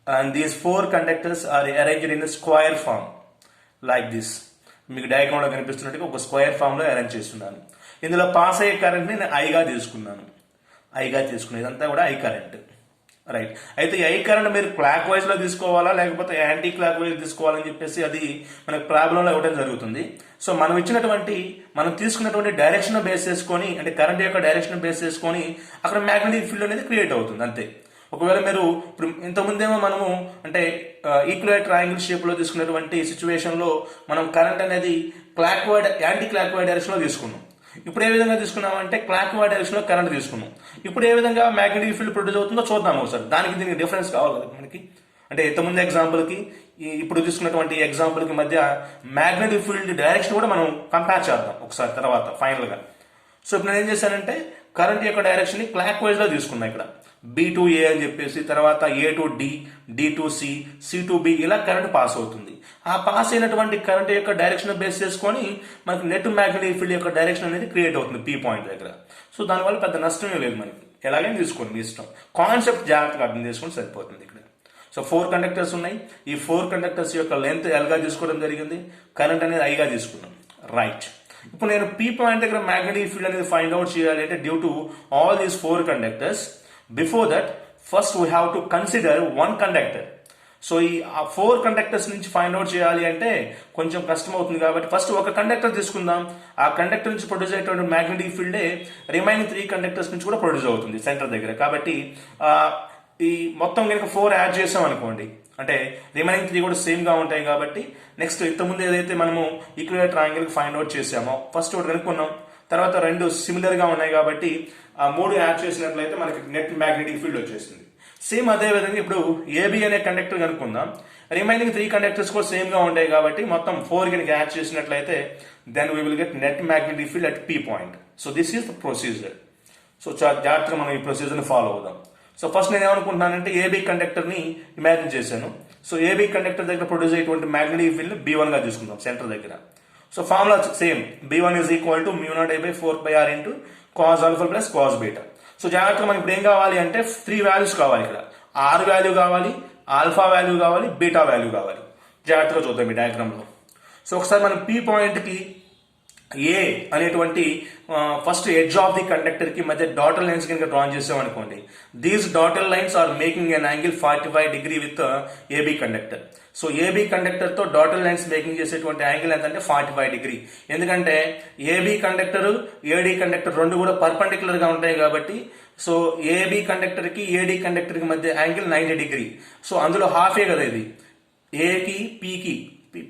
and these 4 conductors are arranged in a square form like this. మీకు డయాగ్రామ్ లో కనిపిస్తున్నట్టుగా ఒక స్క్వేర్ ఫామ్ లో అరేంజ్ చేస్తున్నాను. ఇందులో పాస్ అయ్యే కరెంట్ ని నేను ఐగా తీసుకున్నాను. ఇదంతా కూడా ఐ కరెంట్. రైట్. అయితే ఐ కరెంట్ మీరు క్లాక్ వైజ్ లో తీసుకోవాలా లేకపోతే యాంటీ క్లాక్ వైజ్ తీసుకోవాలని చెప్పేసి అది మనకు ప్రాబ్లంలో ఇవ్వడం జరుగుతుంది. సో మనం తీసుకున్నటువంటి డైరెక్షన్ బేస్ చేసుకొని, అంటే కరెంట్ యొక్క డైరెక్షన్ బేస్ చేసుకొని అక్కడ మ్యాగ్నెటిక్ ఫీల్డ్ అనేది క్రియేట్ అవుతుంది అంతే. ఒకవేళ మీరు ఇప్పుడు ఇంతకుముందేమో మనము అంటే ఈక్వివలెంట్ ట్రయాంగిల్ షేప్ లో తీసుకున్నటువంటి సిచ్యువేషన్ లో మనం కరెంట్ అనేది clock wide anti clock wide direction లో తీసుకున్నాం. ఇప్పుడు ఏ విధంగా తీసుకున్నామంటే క్లాక్ వైడ్ డైరెక్షన్ లో కరెంట్ తీసుకున్నాం. ఇప్పుడు ఏ విధంగా మ్యాగ్నెటిక్ ఫీల్డ్ ప్రొడ్యూస్ అవుతుందో చూద్దాం ఒకసారి. దీనికి డిఫరెన్స్ కావాలి కదా మనకి. అంటే ఇంతకుముందు ఎగ్జాంపుల్ కి ఇప్పుడు తీసుకున్నటువంటి ఎగ్జాంపుల్ కి మధ్య మ్యాగ్నెటిక్ ఫీల్డ్ డైరెక్షన్ కూడా మనం కంపేర్ చేద్దాం ఒకసారి తర్వాత ఫైనల్ గా. సో ఇప్పుడు నేను ఏం చేశానంటే కరెంట్ యొక్క డైరెక్షన్ ని క్లాక్ వైజ్ లో తీసుకున్నా. ఇక్కడ B to A అని చెప్పేసి, తర్వాత A to D, D to C, C to B ఇలా కరెంట్ పాస్ అవుతుంది. ఆ పాస్ అయినటువంటి కరెంట్ యొక్క డైరెక్షన్ బేస్ చేసుకొని మనకి నెట్ మ్యాగ్నెటిక్ ఫీల్డ్ యొక్క డైరెక్షన్ అనేది క్రియేట్ అవుతుంది P పాయింట్ దగ్గర. సో దానివల్ల పెద్ద నష్టమే లేదు మనకి. ఎలాగైనా తీసుకోండి మీ ఇష్టం. కాన్సెప్ట్ జాగ్రత్తగా అర్థం చేసుకొని సరిపోతుంది ఇక్కడ. సో 4 కండక్టర్స్ ఉన్నాయి. ఈ 4 కండక్టర్స్ యొక్క లెంత్ L గా తీసుకోవడం జరిగింది. కరెంట్ అనేది I గా తీసుకున్నాం. రైట్. ఇప్పుడు నేను P పాయింట్ దగ్గర మ్యాగ్నెటిక్ ఫీల్డ్ అనేది ఫైండ్ అవుట్ చేయాలి అంటే due to all these 4 conductors, before that first we have to consider 1 conductor. So ఈ 4 కండక్టర్స్ నుంచి ఫైండ్ అవుట్ చేయాలి అంటే కొంచెం కష్టం అవుతుంది. కాబట్టి ఫస్ట్ ఒక కండక్టర్ తీసుకుందాం. ఆ కండక్టర్ నుంచి ప్రొడ్యూస్ అయ్యేటువంటి మ్యాగ్నెటిక్ ఫీల్డే రిమైనింగ్ 3 కండక్టర్స్ నుంచి కూడా ప్రొడ్యూస్ అవుతుంది సెంటర్ దగ్గర. కాబట్టి ఈ మొత్తం కనుక 4 యాడ్ చేసాం అనుకోండి, అంటే రిమైనింగ్ 3 కూడా సేమ్ గా ఉంటాయి. కాబట్టి నెక్స్ట్ ఇంతకుముందు ఏదైతే మనము ఈక్వివలెంట్ ట్రయాంగిల్ ఫైండ్ అవుట్ చేసామో ఫస్ట్ ఒకటి కనుక్కున్నాం, తర్వాత 2 సిమిలర్ గా ఉన్నాయి కాబట్టి ఆ 3 యాడ్ చేసినట్లయితే మనకి నెట్ మ్యాగ్నెటిక్ ఫీల్డ్ వచ్చేసింది. సేమ్ అదే విధంగా ఇప్పుడు ఏబి అనే కండక్టర్ కనుక్కుందాం. రిమైనింగ్ 3 కండక్టర్స్ కూడా సేమ్ గా ఉంటాయి కాబట్టి మొత్తం 4 కనుక యాడ్ చేసినట్లయితే then we will get net magnetic field at P point. So this is the procedure. సో జాగ్రత్తగా మనం ఈ ప్రొసీజర్ ని ఫాలో అవుదాం. సో ఫస్ట్ నేను ఏమనుకుంటున్నానంటే ఏబి కండక్టర్ ని ఇమాజిన్ చేశాను. సో ఏబి కండక్టర్ దగ్గర ప్రొడ్యూస్ అయ్యేటువంటి మ్యాగ్నెటిక్ ఫీల్డ్ B1 గా తీసుకుందాం సెంటర్ దగ్గర. So formula same, B1 is equal to μ0I/4πr into cos alpha plus cos beta. So జాగ్రత్తగా మనకి ఇప్పుడు ఏం కావాలి అంటే 3 వాల్యూస్ కావాలి. ఇక్కడ R వాల్యూ కావాలి, ఆల్ఫా వాల్యూ కావాలి, బీటా వాల్యూ కావాలి. జాగ్రత్తగా చూద్దాం ఈ డయాగ్రామ్లో. సో ఒకసారి మనం పీ పాయింట్కి ఏ అనేటువంటి first edge of the conductor కి మధ్య డాటర్ లైన్స్ కనుక డ్రా చేసాం అనుకోండి, these dotted lines are making an angle 45 degree with AB conductor. So AB conductor తో డాటర్ లైన్స్ మేకింగ్ చేసేటువంటి యాంగిల్ ఎంతంటే 45 డిగ్రీ. ఎందుకంటే ఏబీ కండక్టర్ ఏడీ కండక్టర్ రెండు కూడా పర్పెండిక్యులర్ గా ఉంటాయి కాబట్టి, సో ఏబీ కండక్టర్ కి ఏడీ కండక్టర్ కి మధ్య యాంగిల్ 90 డిగ్రీ. సో అందులో హాఫే కదా ఇది. ఏకి పీకి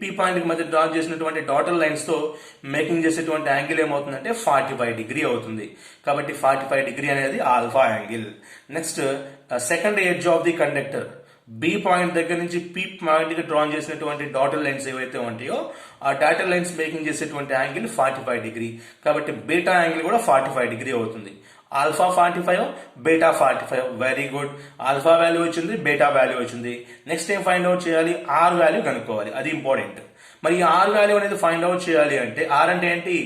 పీ పాయింట్ కి మధ్య డ్రా చేసినటువంటి డాటర్ లైన్స్ తో మేకింగ్ చేసేటువంటి యాంగిల్ ఏమవుతుందంటే 45 డిగ్రీ అవుతుంది. కాబట్టి 45 డిగ్రీ అనేది alpha angle. Next second edge of the conductor B point దగ్గర నుంచి పీ పాయింట్ కి డ్రా చేసినటువంటి డాటర్ లైన్స్ ఏవైతే ఉంటాయో ఆ డాటర్ లైన్స్ మేకింగ్ చేసేటువంటి యాంగిల్ 45 డిగ్రీ. కాబట్టి బీటా యాంగిల్ కూడా 45 డిగ్రీ అవుతుంది. Alpha 45, beta 45. Very good. Alpha value వచ్చింది, బీటా వాల్యూ వచ్చింది. నెక్స్ట్ ఏం ఫైండ్ అవుట్ చేయాలి? ఆర్ వాల్యూ కనుక్కోవాలి. అది ఇంపార్టెంట్. మరి ఈ ఆర్ వాల్యూ అనేది ఫైండ్ అవుట్ చేయాలి అంటే, ఆర్ అంటే ఏంటి?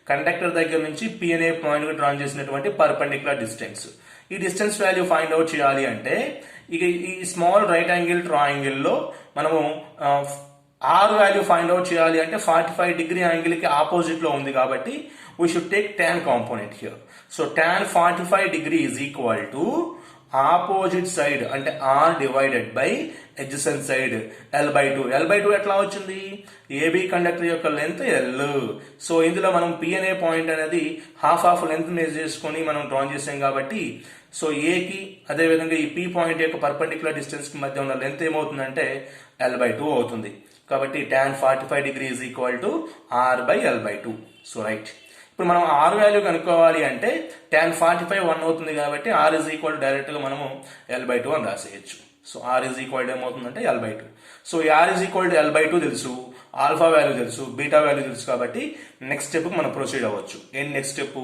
కండక్టర్ దగ్గర నుంచి పి అనే పాయింట్ కి డ్రా చేసినటువంటి పర్పెండిక్యులర్ డిస్టెన్స్. ఈ డిస్టెన్స్ వాల్యూ ఫైండ్ అవుట్ చేయాలి అంటే ఇక ఈ స్మాల్ రైట్ యాంగిల్ ట్రయాంగిల్ లో మనము ఆర్ వాల్యూ ఫైండ్ అవుట్ చేయాలి అంటే 45 డిగ్రీ యాంగిల్ కి ఆపోజిట్ లో ఉంది కాబట్టి we should take tan component here. So tan 45 degree is equal to opposite side అంటే r divided by adjacent side l by 2. l by 2 ఎట్లా వచ్చింది? ఏబీ కండక్టర్ యొక్క లెంత్ l. సో ఇందులో మనం p అనే పాయింట్ అనేది హాఫ్ లెంత్ మేజ్ చేసుకొని మనం డ్రా చేసాం కాబట్టి, సో ఏకి అదేవిధంగా ఈ p పాయింట్ యొక్క పర్పెండిక్యులర్ డిస్టెన్స్ కి మధ్య ఉన్న లెంత్ ఏమవుతుందంటే l by 2 అవుతుంది. కాబట్టి tan 45 degree is equal to r by l by 2. So right. ఇప్పుడు మనం ఆర్ వాల్యూ కనుక్కోవాలి అంటే tan 45 1 అవుతుంది కాబట్టి ఆర్ ఇస్ ఈక్వల్ డైరెక్ట్ గా మనము l by 2 అని రాసేయచ్చు. సో ఆర్ ఇస్ ఈక్వల్ ఏమవుతుందంటే l by 2. So R is equal to l by 2 తెలుసు, ఆల్ఫా వాల్యూ తెలుసు, బీటా వాల్యూ తెలుసు కాబట్టి నెక్స్ట్ స్టెప్ మనం ప్రొసీడ్ అవ్వచ్చు. ఏంటి next step?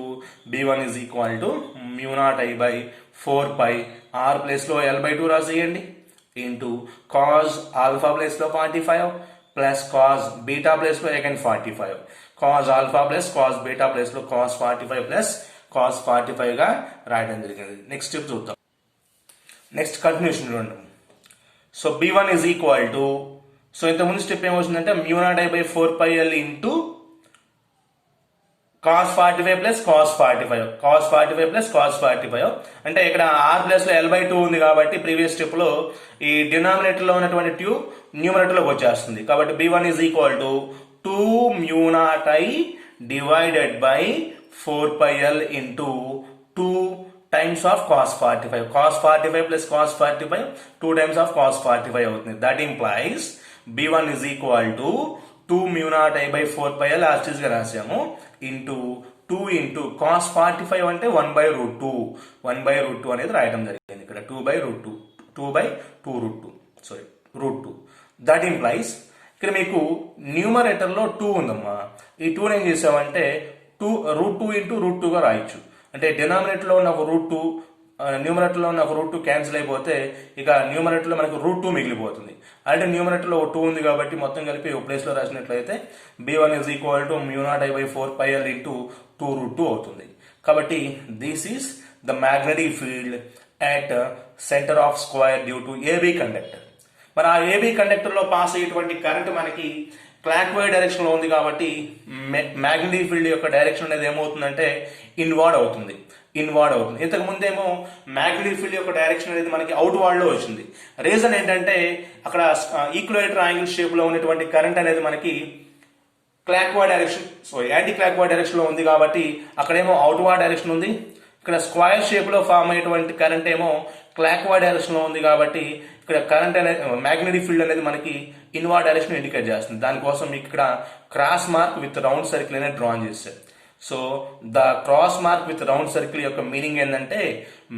b1 is equal to μ0 I by 4 R place లో l by 2 రాసేయండి ఇంటూ కాస్ ఆల్ఫా ప్లేస్ లో 45 ప్లస్ కాస్ బీటా ప్లేస్ లో again 45. Cos alpha plus cos beta place లో కాస్ 45 ప్లస్ కాస్ 45 గా రాయడం జరిగింది. నెక్స్ట్ స్టెప్ చూద్దాం. నెక్స్ట్ కంటిన్యూషన్ చూడండి. So b1 is equal to, so ఇంత ముందు స్టెప్ ఏమవుతుందంటే μ0 I by 4 into cos 45 plus cos 45, cos 45 plus cos 45. అంటే ఇక్కడ r ప్లస్ లో l by 2 ఉంది కాబట్టి ప్రీవియస్ స్టెప్ లో ఈ డినామినేటర్ లో ఉన్నటువంటి 2 న్యూమరేటర్ లోకి వచ్చేస్తుంది. కాబట్టి b1 is equal to 2 μ0 I divided by 4 into 2 times of cos 45. cos 45 plus cos 45 2 times of cos 45 అవుతుంది. That implies b1 is equal to 2 μ0 I by 4 last గా రాసాము ఇంటూ 2 ఇంటూ cos 45 అంటే 1/√2. 1/√2 అనేది రాయడం జరిగింది ఇక్కడ. 2/√2, 2/2√2, సారీ √2. దట్ ఇంప్లైస్ ఇక్కడ మీకు న్యూమరేటర్ లో 2 ఉందమ్మా. ఈ 2 ఏం చేసామంటే √2 ఇంటూ √2 గా రాయొచ్చు. అంటే డినామినేటర్ లో ఉన్న ఒక √2 న్యూమరేటర్ లో ఉన్న ఒక √2 క్యాన్సిల్ అయిపోతే ఇక న్యూమరేటర్ లో మనకు √2 మిగిలిపోతుంది. అంటే న్యూమరేటర్ లో 2 ఉంది కాబట్టి మొత్తం కలిపి ఒక ప్లేస్ లో రాసినట్లయితే b1 is equal to μ0 I by 4 into 2√2 అవుతుంది. కాబట్టి this is the magnetic field at centre of square due to AB conductor. మరి ఆ ఏబీ కండక్టర్ లో పాస్ అయ్యేటువంటి కరెంట్ మనకి క్లాక్ వైజ్ డైరెక్షన్ లో ఉంది కాబట్టి మ్యాగ్నెటిక్ ఫీల్డ్ యొక్క డైరెక్షన్ అనేది ఏమవుతుందంటే ఇన్వార్డ్ అవుతుంది. ఇంతకు ముందేమో మ్యాగ్నెటిక్ ఫీల్డ్ యొక్క డైరెక్షన్ అనేది మనకి అవుట్ వార్డ్ లో వచ్చింది. రీజన్ ఏంటంటే అక్కడ ఈక్వలేటర్ యాంగిల్ షేప్ లో ఉన్నటువంటి కరెంట్ అనేది మనకి clockwise direction, anti clock wise direction లో ఉంది కాబట్టి అక్కడేమో అవుట్ వార్డ్ డైరెక్షన్ ఉంది. ఇక్కడ స్క్వేర్ షేప్ లో ఫామ్ అయ్యేటువంటి కరెంట్ ఏమో క్లాక్ వైజ్ డైరెక్షన్ లో ఉంది కాబట్టి ఇక్కడ కరెంట్ అనేది మ్యాగ్నెటిక్ ఫీల్డ్ అనేది మనకి ఇన్వార్డ్ డైరెక్షన్ ఇండికేట్ చేస్తుంది. దానికోసం మీకు ఇక్కడ cross mark with round circle అనేది డ్రా చేశారు. So the cross mark with round circle యొక్క మీనింగ్ ఏంటంటే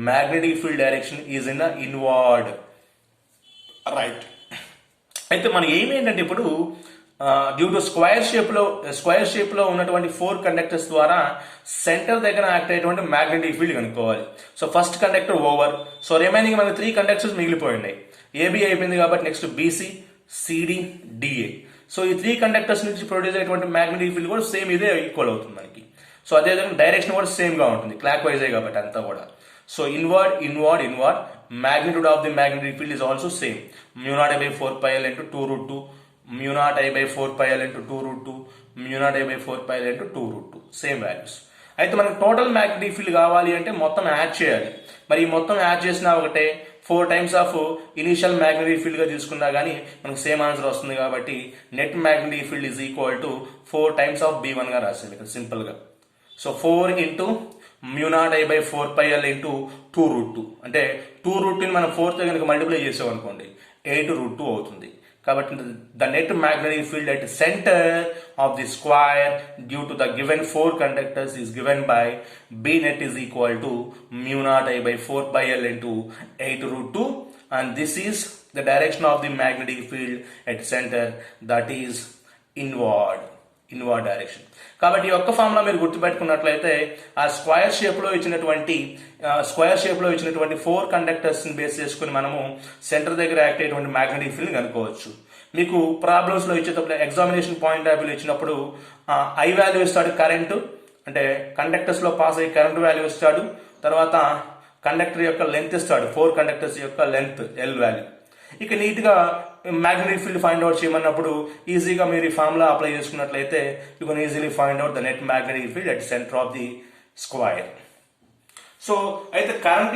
magnetic field direction is in the inward. Right. అయితే మన ఏం ఏంటంటే ఇప్పుడు డ్యూ టు స్క్వేర్ షేప్ లో ఉన్నటువంటి 4 కండక్టర్స్ ద్వారా సెంటర్ దగ్గర యాక్ట్ అయ్యేటువంటి మ్యాగ్నెటిక్ ఫీల్డ్ కనుక్కోవాలి. So first conductor over. So remaining మనకి 3 కండక్టర్స్ మిగిలిపోయి ఉన్నాయి. ఏబి అయిపోయింది కాబట్టి next BC, CD, DA. So ఈ 3 కండక్టర్స్ నుంచి ప్రొడ్యూస్ అయ్యేటువంటి మ్యాగ్నెటిక్ ఫీల్డ్ కూడా సేమ్ ఇదే ఈక్వల్ అవుతుంది మనకి. సో అదేవిధంగా డైరెక్షన్ కూడా సేమ్ గా ఉంటుంది, క్లాక్ వైజే కాబట్టి అంతా కూడా. So inward magnitude of the magnetic field is also same. Mu naught I by 4 pi L into 2 root 2, mu naught I by 4 pi L into 2 root 2, mu naught I by 4 pi L into 2 root 2. Same values. అయితే మనకు టోటల్ మ్యాగ్నెటిక్ ఫీల్డ్ కావాలి అంటే మొత్తం యాడ్ చేయాలి. మరి ఈ మొత్తం యాడ్ చేసినా ఒకటే 4 times of initial magnetic field గా తీసుకున్నా కానీ మనకు సేమ్ ఆన్సర్ వస్తుంది. కాబట్టి net magnetic field is equal to 4 times of B1 గా రాసేది ఇక్కడ సింపుల్ గా. So 4 into mu naught I by 4 pi L into 2 root 2 అంటే 2 root 2 మనం 4 తో కనుక మల్టిప్లై చేసాం అనుకోండి 8 root 2 అవుతుంది. కాబట్టి the net magnetic field at centre of the square due to the given 4 conductors is given by B net is equal to mu naught I by 4 pi L into 8 root 2 and this is the direction of the magnetic field at center, that is inward direction. కాబట్టి ఈ ఒక్క ఫార్ములా మీరు గుర్తుపెట్టుకున్నట్లయితే ఆ స్క్వేర్ షేప్ లో ఇచ్చినటువంటి 4 కండక్టర్స్ ని బేస్ చేసుకుని మనము సెంటర్ దగ్గర యాక్ట్ అయ్యేటువంటి మ్యాగ్నెటిక్ ఫీల్డ్ కనుక్కోవచ్చు. మీకు ప్రాబ్లమ్స్ లో ఇచ్చేటప్పుడు ఎగ్జామినేషన్ పాయింట్ ఆఫ్ వ్యూ ఇచ్చినప్పుడు ఐ వాల్యూ ఇస్తాడు, కరెంటు అంటే కండక్టర్స్ లో పాస్ అయ్యే కరెంట్ వాల్యూ ఇస్తాడు, తర్వాత కండక్టర్ యొక్క లెంత్ ఇస్తాడు, 4 కండక్టర్స్ యొక్క లెంత్ L వాల్యూ. ఇక నీట్ గా మ్యాగ్నెటిక్ ఫీల్డ్ ఫైండ్ అవుట్ చేయమన్నప్పుడు ఈజీగా మీరు ఈ ఫార్ములా అప్లై చేసుకున్నట్లయితే you can easily find out the net magnetic field at centre of the square. So అయితే కరెంట్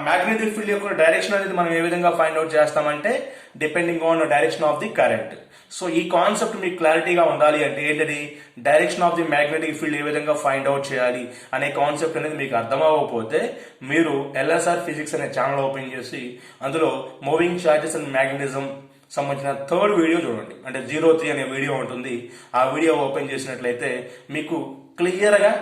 మ్యాగ్నెటిక్ ఫీల్డ్ యొక్క డైరెక్షన్ అనేది మనం ఏ విధంగా ఫైండ్ అవుట్ చేస్తామంటే depending on direction of the current. So ఈ కాన్సెప్ట్ మీకు క్లారిటీగా ఉండాలి అంటే ఏంటది, direction of the magnetic field ఏ విధంగా ఫైండ్ అవుట్ చేయాలి అనే కాన్సెప్ట్ అనేది మీకు అర్థం అవ్వకపోతే మీరు ఎల్ఎస్ఆర్ ఫిజిక్స్ అనే ఛానల్ ఓపెన్ చేసి అందులో మూవింగ్ చార్జెస్ అండ్ మ్యాగ్నెటిజం సంబంధించిన 3rd వీడియో చూడండి, అంటే 03 అనే వీడియో ఉంటుంది. ఆ వీడియో ఓపెన్ చేసినట్లయితే మీకు క్లియర్గా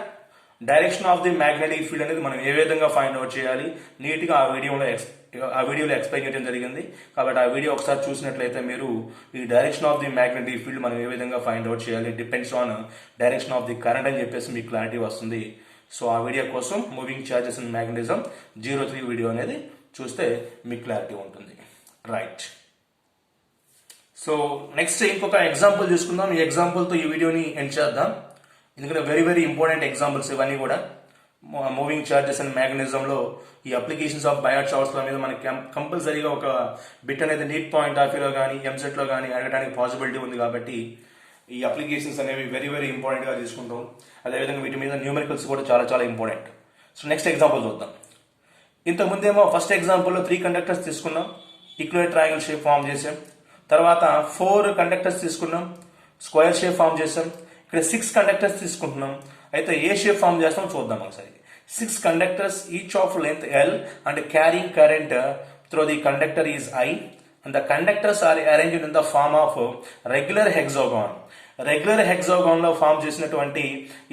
direction of the magnetic field అనేది మనం ఏ విధంగా ఫైండ్ అవుట్ చేయాలి నీట్గా ఆ వీడియోలో ఎక్స్ప్లెయిన్ చేయడం జరిగింది. కాబట్టి ఆ వీడియో ఒకసారి చూసినట్లయితే మీరు ఈ direction of the magnetic field మనం ఏ విధంగా ఫైండ్ అవుట్ చేయాలి, depends on direction of the current అని చెప్పేసి మీకు క్లారిటీ వస్తుంది. సో ఆ వీడియో కోసం moving charges and magnetism 03 video అనేది చూస్తే మీకు క్లారిటీ ఉంటుంది. రైట్. సో నెక్స్ట్ ఇంకొక ఎగ్జాంపుల్ తీసుకుందాం. ఈ ఎగ్జాంపుల్తో ఈ వీడియోని ఎండ్ చేద్దాం. ఎందుకంటే వెరీ వెరీ ఇంపార్టెంట్ ఎగ్జాంపుల్స్ ఇవన్నీ కూడా. మూవింగ్ చార్జెస్ అండ్ మ్యాగ్నెటిజంలో ఈ అప్లికేషన్స్ ఆఫ్ బయాట్ షార్ట్స్ల మీద మనకి కంపల్సరీగా ఒక బిట్ అనేది నీట్ పాయింట్ ఆఫ్ వ్యూలో కానీ ఎంసెట్లో కానీ అడగడానికి పాసిబిలిటీ ఉంది. కాబట్టి ఈ అప్లికేషన్స్ అనేవి వెరీ వెరీ ఇంపార్టెంట్గా తీసుకుంటాం. అదేవిధంగా వీటి మీద న్యూమెరికల్స్ కూడా చాలా చాలా ఇంపార్టెంట్. సో నెక్స్ట్ ఎగ్జాంపుల్ చూద్దాం. ఇంతకుముందేమో ఫస్ట్ ఎగ్జాంపుల్లో 3 కండక్టర్స్ తీసుకున్నాం, ఈక్వల్ ట్రయాంగిల్ షేప్ ఫామ్ చేసాం. తర్వాత 4 కండక్టర్స్ తీసుకున్నాం, స్క్వేర్ షేప్ ఫామ్ చేసాం. ఇక్కడ 6 కండక్టర్స్ తీసుకుంటున్నాం. అయితే ఏ షేప్ ఫామ్ చేస్తాం చూద్దాం ఒకసారి. 6 conductors each of length L and carrying current through the conductor is I and the conductors are arranged in the form of regular hexagon. Regular hexagon లో ఫామ్ చేసినటువంటి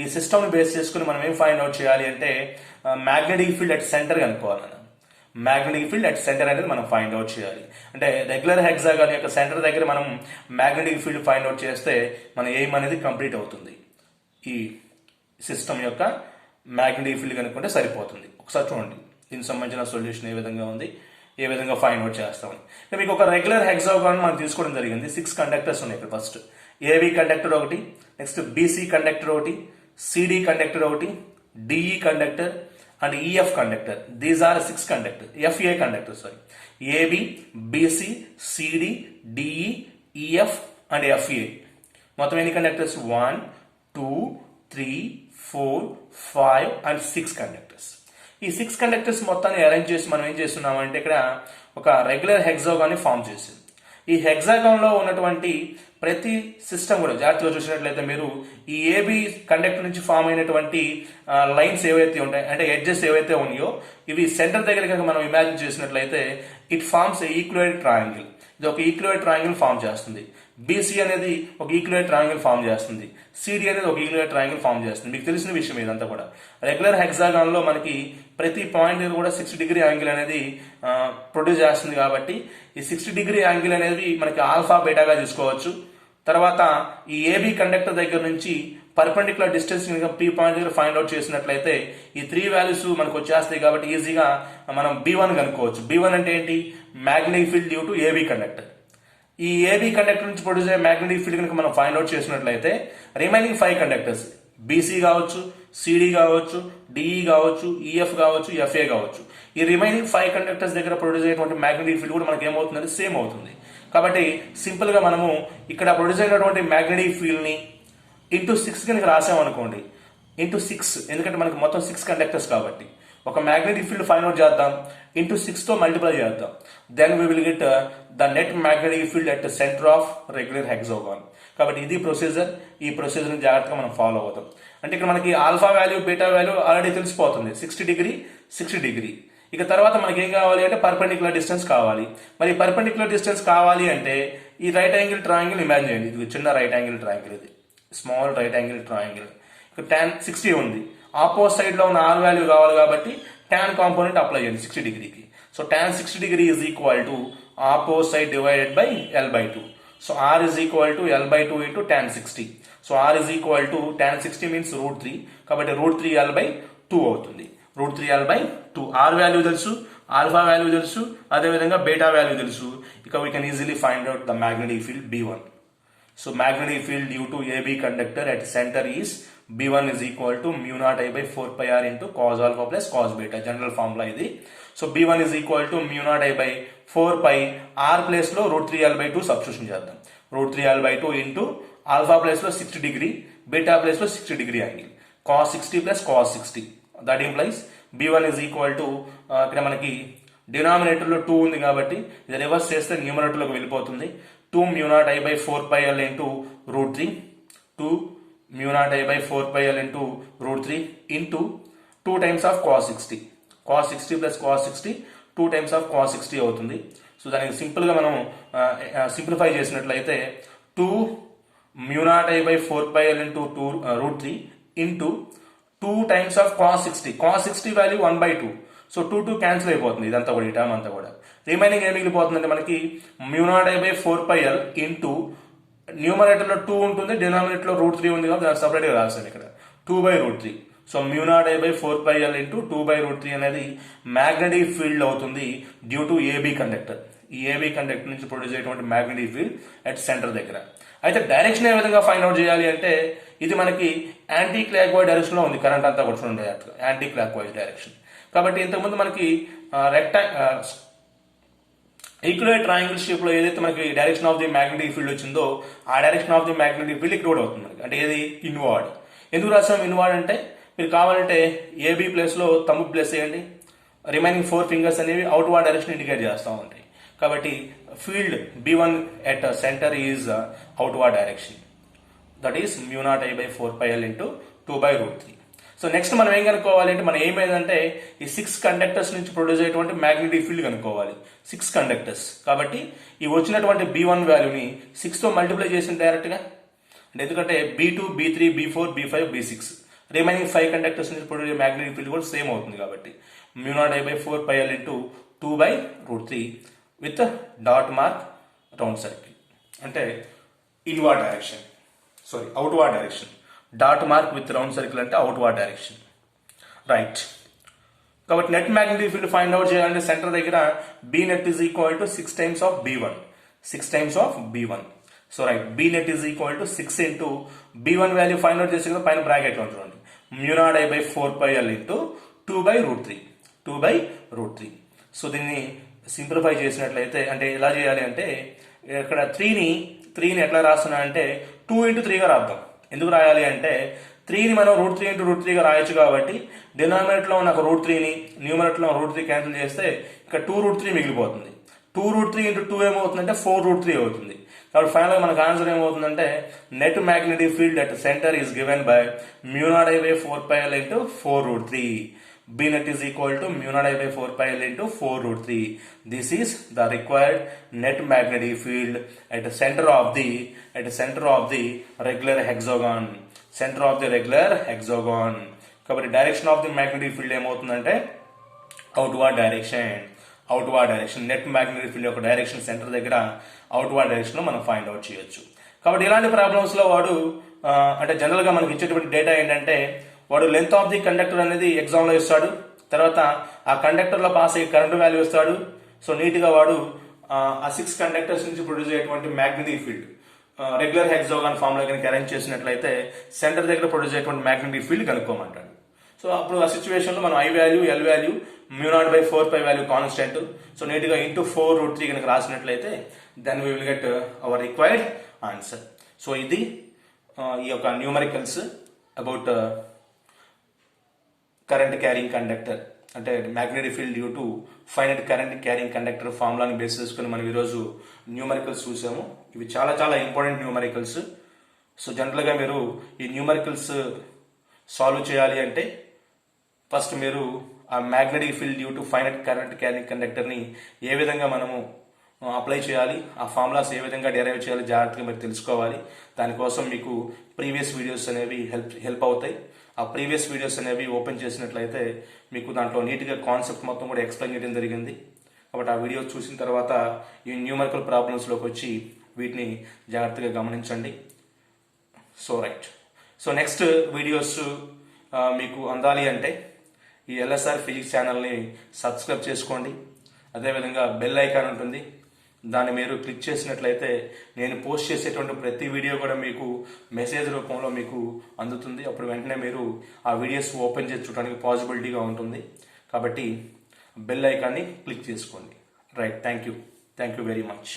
ఈ సిస్టమ్ బేస్ చేసుకుని మనం ఏం ఫైండ్ అవుట్ చేయాలి అంటే మ్యాగ్నెటిక్ ఫీల్డ్ అట్ సెంటర్ కనుక్కోవాలి. మ్యాగ్నెటిక్ ఫీల్డ్ అట్ సెంటర్ అనేది మనం ఫైండ్ అవుట్ చేయాలి. అంటే రెగ్యులర్ హెక్సాగాన్ యొక్క సెంటర్ దగ్గర మనం మ్యాగ్నెటిక్ ఫీల్డ్ ఫైండ్ అవుట్ చేస్తే మన ఎయిమ్ అనేది కంప్లీట్ అవుతుంది. ఈ సిస్టమ్ యొక్క మ్యాగ్నెటిక్ ఫీల్డ్ కనుక్కుంటే సరిపోతుంది. ఒకసారి చూడండి దీనికి సంబంధించిన సొల్యూషన్ ఏ విధంగా ఉంది, ఏ విధంగా ఫైండ్ అవుట్ చేస్తామని. మీకు ఒక రెగ్యులర్ హెక్సాగాన్ మనం తీసుకోవడం జరిగింది. 6 కండక్టర్స్ ఉన్నాయి ఇక్కడ. ఫస్ట్ ఏబి కండక్టర్ ఒకటి, నెక్స్ట్ బీసీ కండక్టర్ ఒకటి, సిడి కండక్టర్ ఒకటి, DE conductor and EF conductor. These are 6 conductor, FA conductor sorry. AB, BC, CD, DE, EF and FA. మొత్తం ఎన్ని కండక్టర్స్? 1, 2, 3, 4, 5 and 6 conductors. ఈ 6 కండక్టర్స్ మొత్తాన్ని అరేంజ్ చేసి మనం ఏం చేస్తున్నామంటే ఇక్కడ ఒక రెగ్యులర్ హెక్సాగాన్ ఫామ్ చేసింది. ఈ హెక్సాగాన్ లో ఉన్నటువంటి ప్రతి సిస్టమ్ కూడా జాగ్రత్తగా చూసినట్లయితే మీరు ఈ ఏబి కండక్టర్ నుంచి ఫామ్ అయినటువంటి లైన్స్ ఏవైతే ఉంటాయి అంటే ఎడ్జెస్ ఏవైతే ఉన్నాయో ఇవి సెంటర్ దగ్గర కనుక మనం ఇమాజిన్ చేసినట్లయితే ఇట్ ఫార్మ్స్ ఈక్వల్ ట్రయాంగిల్. ఇది ఒక ఈక్వల్ ట్రయాంగిల్ ఫామ్ చేస్తుంది. బీసీ అనేది ఒక ఈక్వల్ ట్రయాంగిల్ ఫామ్ చేస్తుంది. సిడి అనేది ఒక ఈక్వల్ ట్రయాంగిల్ ఫామ్ చేస్తుంది. మీకు తెలిసిన విషయం ఇదంతా కూడా. రెగ్యులర్ హెక్సాగాన్ లో మనకి ప్రతి పాయింట్ దగ్గర కూడా 60 డిగ్రీ యాంగిల్ అనేది ప్రొడ్యూస్ చేస్తుంది. కాబట్టి ఈ 60 డిగ్రీ యాంగిల్ అనేది మనకి ఆల్ఫా బీటాగా తీసుకోవచ్చు. తర్వాత ఈ ఏబి కండక్టర్ దగ్గర నుంచి పర్పెండిక్యులర్ డిస్టెన్స్ పీ పాయింట్ దగ్గర ఫైండ్ అవుట్ చేసినట్లయితే ఈ 3 వాల్యూస్ మనకు వచ్చేస్తాయి. కాబట్టి ఈజీగా మనం B1 కనుక్కోవచ్చు. B1 అంటే ఏంటి? Magnetic field due to AB conductor. ఈ ఏబి కండక్టర్ నుంచి ప్రొడ్యూస్ అయ్యే మ్యాగ్నెటిక్ ఫీల్డ్ కనుక మనం ఫైండ్ అవుట్ చేసినట్లయితే రిమైనింగ్ 5 కండక్టర్స్ బీసీ కావచ్చు, సిడి కావచ్చు, డిఈ కావచ్చు, ఈఎఫ్ కావచ్చు, ఎఫ్ఏ కావచ్చు. ఈ రిమైనింగ్ 5 కండక్టర్స్ దగ్గర ప్రొడ్యూస్ అయ్యేటువంటి మ్యాగ్నెటిక్ ఫీల్డ్ కూడా మనకి ఏమవుతుందంటే సేమ్ అవుతుంది. కాబట్టి సింపుల్గా మనము ఇక్కడ ప్రొడ్యూస్ అయినటువంటి మ్యాగ్నెటిక్ ఫీల్డ్ని ఇంటూ 6 కనుక రాసామనుకోండి, ఇంటూ 6, ఎందుకంటే మనకి మొత్తం 6 కండక్టర్స్ కాబట్టి ఒక మ్యాగ్నెటిక్ ఫీల్డ్ ఫైండ్ అవుట్ చేద్దాం, ఇంటూ 6తో మల్టిప్లై చేద్దాం, then we will get the net magnetic field at centre of regular hexagon. కాబట్టి ఇది ప్రొసీజర్. ఈ ప్రొసీజర్ని జాగ్రత్తగా మనం ఫాలో అవుతాం. అంటే ఇక్కడ మనకి alpha value beta value already తెలిసిపోతుంది, 60 డిగ్రీ 60 డిగ్రీ. ఇక తర్వాత మనకి ఏం కావాలి అంటే పర్పెండిక్యులర్ డిస్టెన్స్ కావాలి. మరి పర్పెండిక్యులర్ డిస్టెన్స్ కావాలి అంటే ఈ రైట్ యాంగిల్ ట్రయాంగిల్ ఇమాజిన్ చేయండి. ఇది చిన్న రైట్ యాంగిల్ ట్రయాంగిల్, ఇది స్మాల్ రైట్ యాంగిల్ ట్రయాంగిల్. ఇక్కడ tan 60 ఉంది, ఆపోజిట్ సైడ్ లో ఉన్న R వాల్యూ కావాలి కాబట్టి tan కాంపోనెంట్ అప్లై చేయండి 60 డిగ్రీకి. So tan 60 degree is equal to opposite side divided by L/2. So R is equal to L/2 into tan 60. So R is equal to tan 60 means √3. కాబట్టి √3 L/2 అవుతుంది. √3 L/2. R వాల్యూ తెలుసు, ఆల్ఫా వాల్యూ తెలుసు, అదేవిధంగా బీటా వాల్యూ తెలుసు. ఇక we can easily find out the magnetic field B1. So magnetic field due to AB conductor at center is B1 is equal to μ0I/4πr into cos alpha plus cos beta. General formula ఇది. So B1 is equal to μ0I/4π, R place లో √3 L/2 సబ్స్టిట్యూషన్ చేద్దాం. √3 L/2 ఇంటూ ఆల్ఫా ప్లేస్ లో 60 డిగ్రీ, బీటా ప్లేస్ లో 60 degree angle, cos 60 plus cos 60. That implies B1 is equal to ఇక్కడ మనకి డినామినేటర్ లో 2 ఉంది కాబట్టి ఇది రివర్స్ చేస్తే న్యూమరేటర్ లోకి వెళ్ళిపోతుంది. 2 μ0I/4πL into √3, 2 μ0I/4πL into √3 into 2 times of cos 60. cos 60 plus cos 60 2 times of cos 60 అవుతుంది. సో దానికి సింపుల్గా మనం సింప్లిఫై చేసినట్లయితే 2 μ0I/4πL into √3 into 2 times of cos 60. cos 60 value 1/2. So 2 cancel అయిపోతుంది, ఇదంతా కూడా ఈ టర్మ్ అంతా కూడా. రిమైనింగ్ ఏం మిగిలిపోతుందంటే మనకి μ0I/4πL ఇంటూ న్యూమరేటర్ లో 2 ఉంటుంది, డినామినేటర్ లో √3 ఉంది కాబట్టి దాన్ని సపరేట్గా రాస్తాను ఇక్కడ 2/√3. సో μ0I/4πL ఇంటూ 2/√3 అనేది మ్యాగ్నెటిక్ ఫీల్డ్ అవుతుంది డ్యూ టు AB కండక్టర్. ఈ AB కండక్టర్ నుంచి ప్రొడ్యూస్ అయ్యేటువంటి మ్యాగ్నెటిక్ ఫీల్డ్ అట్ సెంటర్ దగ్గర. అయితే డైరెక్షన్ ఏ విధంగా ఫైండ్ అవుట్ చేయాలి అంటే ఇది మనకి యాంటీ క్లాక్ వైజ్ డైరెక్షన్ లో ఉంది, కరెంట్ అంతా కూడా చూడండి యాంటీ క్లాక్ వైజ్ డైరెక్షన్. కాబట్టి ఇంతకుముందు మనకి ఈక్వల్ ట్రయాంగిల్ షేప్ లో ఏదైతే మనకి direction of the magnetic field వచ్చిందో ఆ direction of the magnetic field ఇక్కడ కూడా అవుతుంది మనకి. అంటే ఏది ఇన్వార్డ్. ఎందుకు రాసాం ఇన్వార్డ్ అంటే మీరు కావాలంటే AB ప్లేస్ లో తమ్ము ప్లేస్ చేయండి, రిమైనింగ్ 4 ఫింగర్స్ అనేవి అవుట్వార్డ్ డైరెక్షన్ ఇండికేట్ చేస్తూ ఉంటాయి. కాబట్టి field B1 at centre is outward direction, that is μ0I/4πL into 2/√3. So next మనం ఏం కనుక్కోవాలి అంటే మన ఏం ఏంటంటే ఈ 6 కండక్టర్స్ నుంచి ప్రొడ్యూస్ అయ్యేటువంటి మ్యాగ్నెటిక్ ఫీల్డ్ కనుక్కోవాలి. 6 కండక్టర్స్ కాబట్టి ఈ వచ్చినటువంటి B1 వాల్యూని 6తో మల్టిప్లై చేసిన డైరెక్ట్గా. అంటే ఎందుకంటే B2 B3 B4 B5 B6 remaining 5 conductors నుంచి ప్రొడ్యూస్ మ్యాగ్నెటిక్ ఫీల్డ్ కూడా సేమ్ అవుతుంది. కాబట్టి μ0I/4πL into 2/√3 with dot mark round circle, అంటే inward direction, sorry outward direction. Dot mark with round circle అంటే అవుట్వార్డ్ డైరెక్షన్, రైట్. కాబట్టి net magnetic field find out చేయాలంటే సెంటర్ దగ్గర B net is equal to 6 times of B1, 6 times of B1. So right, B net is equal to 6 into B1 value find out చేసే కదా పైన బ్రాకెట్ లో చూడండి μ0I/4πL into 2/√3, 2/√3. సో దీన్ని సింప్లిఫై చేసినట్లయితే అంటే ఎలా చేయాలి అంటే ఇక్కడ 3ని ఎట్లా రాస్తున్నా అంటే 2 into 3గా రాద్దాం. ఎందుకు రాయాలి అంటే 3ని మనం √3 into √3గా రాయొచ్చు కాబట్టి డినామినేటర్ లో ఉన్న √3ని న్యూమరేటర్ లో √3 క్యాన్సిల్ చేస్తే ఇక్కడ 2√3 మిగిలిపోతుంది. 2√3 into 2 ఏమవుతుందంటే 4√3 అవుతుంది. కాబట్టి ఫైనల్ గా మనకు ఆన్సర్ ఏమవుతుందంటే net magnetic field at centre is given by μ0I/4πL into 4√3. B net is equal to μ0I/4πL into 4√3. This is the required net magnetic field at the center of the regular hexagon. Center of the regular hexagon. కాబట్టి direction of the magnetic field ఏమవుతుందంటే outward direction. Net magnetic field యొక్క డైరెక్షన్ సెంటర్ దగ్గర అవుట్వార్డ్ డైరెక్షన్ లో మనం ఫైండ్ అవుట్ చేయొచ్చు. కాబట్టి ఇలాంటి ప్రాబ్లమ్స్ లో వాడు అంటే జనరల్ గా మనకి ఇచ్చేటువంటి డేటా ఏంటంటే వాడు లెంత్ ఆఫ్ ది కండక్టర్ అనేది ఎగ్జామ్ లో ఇస్తాడు, తర్వాత ఆ కండక్టర్ లో పాస్ అయ్యే కరెంట్ వాల్యూ ఇస్తాడు. సో నీట్ గా వాడు ఆ 6 కండక్టర్స్ నుంచి ప్రొడ్యూస్ అయ్యేటువంటి magnetic field regular hexagon form లో కనుక అరేంజ్ చేసినట్లయితే సెంటర్ దగ్గర ప్రొడ్యూస్ అయ్యేటువంటి మ్యాగ్నెటిక్ ఫీల్డ్ కనుక్కోమంటాడు. సో అప్పుడు ఆ సిచ్యువేషన్ లో మనం I value L value μ0/4π value constant. So నీట్గా ఇంటూ 4√3 కనుక రాసినట్లయితే then we will get our required answer. So ఇది ఈ యొక్క numericals about current carrying conductor, అంటే magnetic field due to finite current carrying conductor ఫార్ములాని బేస్ చేసుకుని మనం ఈరోజు న్యూమరికల్స్ చూసాము. ఇవి చాలా చాలా ఇంపార్టెంట్ న్యూమరికల్స్. సో జనరల్గా మీరు ఈ న్యూమరికల్స్ సాల్వ్ చేయాలి అంటే ఫస్ట్ మీరు ఆ magnetic field due to finite current carrying కండక్టర్ని ఏ విధంగా మనము అప్లై చేయాలి, ఆ ఫార్ములాస్ ఏ విధంగా డెరైవ్ చేయాలి జాగ్రత్తగా మీరు తెలుసుకోవాలి. దానికోసం మీకు ప్రీవియస్ వీడియోస్ అనేవి హెల్ప్ అవుతాయి. ఆ ప్రీవియస్ వీడియోస్ అనేవి ఓపెన్ చేసినట్లయితే మీకు దాంట్లో నీట్గా కాన్సెప్ట్ మొత్తం కూడా ఎక్స్ప్లెయిన్ చేయడం జరిగింది. కాబట్టి ఆ వీడియో చూసిన తర్వాత ఈ న్యూమరికల్ ప్రాబ్లమ్స్లోకి వచ్చి వీటిని జాగ్రత్తగా గమనించండి. So right. So next videos మీకు అందాలి అంటే ఈ ఎల్ఎస్ఆర్ ఫిజిక్స్ ఛానల్ని సబ్స్క్రైబ్ చేసుకోండి. అదేవిధంగా బెల్ ఐకాన్ ఉంటుంది, దాన్ని మీరు క్లిక్ చేసినట్లయితే నేను పోస్ట్ చేసేటువంటి ప్రతి వీడియో కూడా మీకు మెసేజ్ రూపంలో మీకు అందుతుంది. అప్పుడు వెంటనే మీరు ఆ వీడియోస్ ఓపెన్ చేసి చూడడానికి పాసిబిలిటీగా ఉంటుంది. కాబట్టి బెల్ ఐకాన్ని క్లిక్ చేసుకోండి. Right. Thank you very much.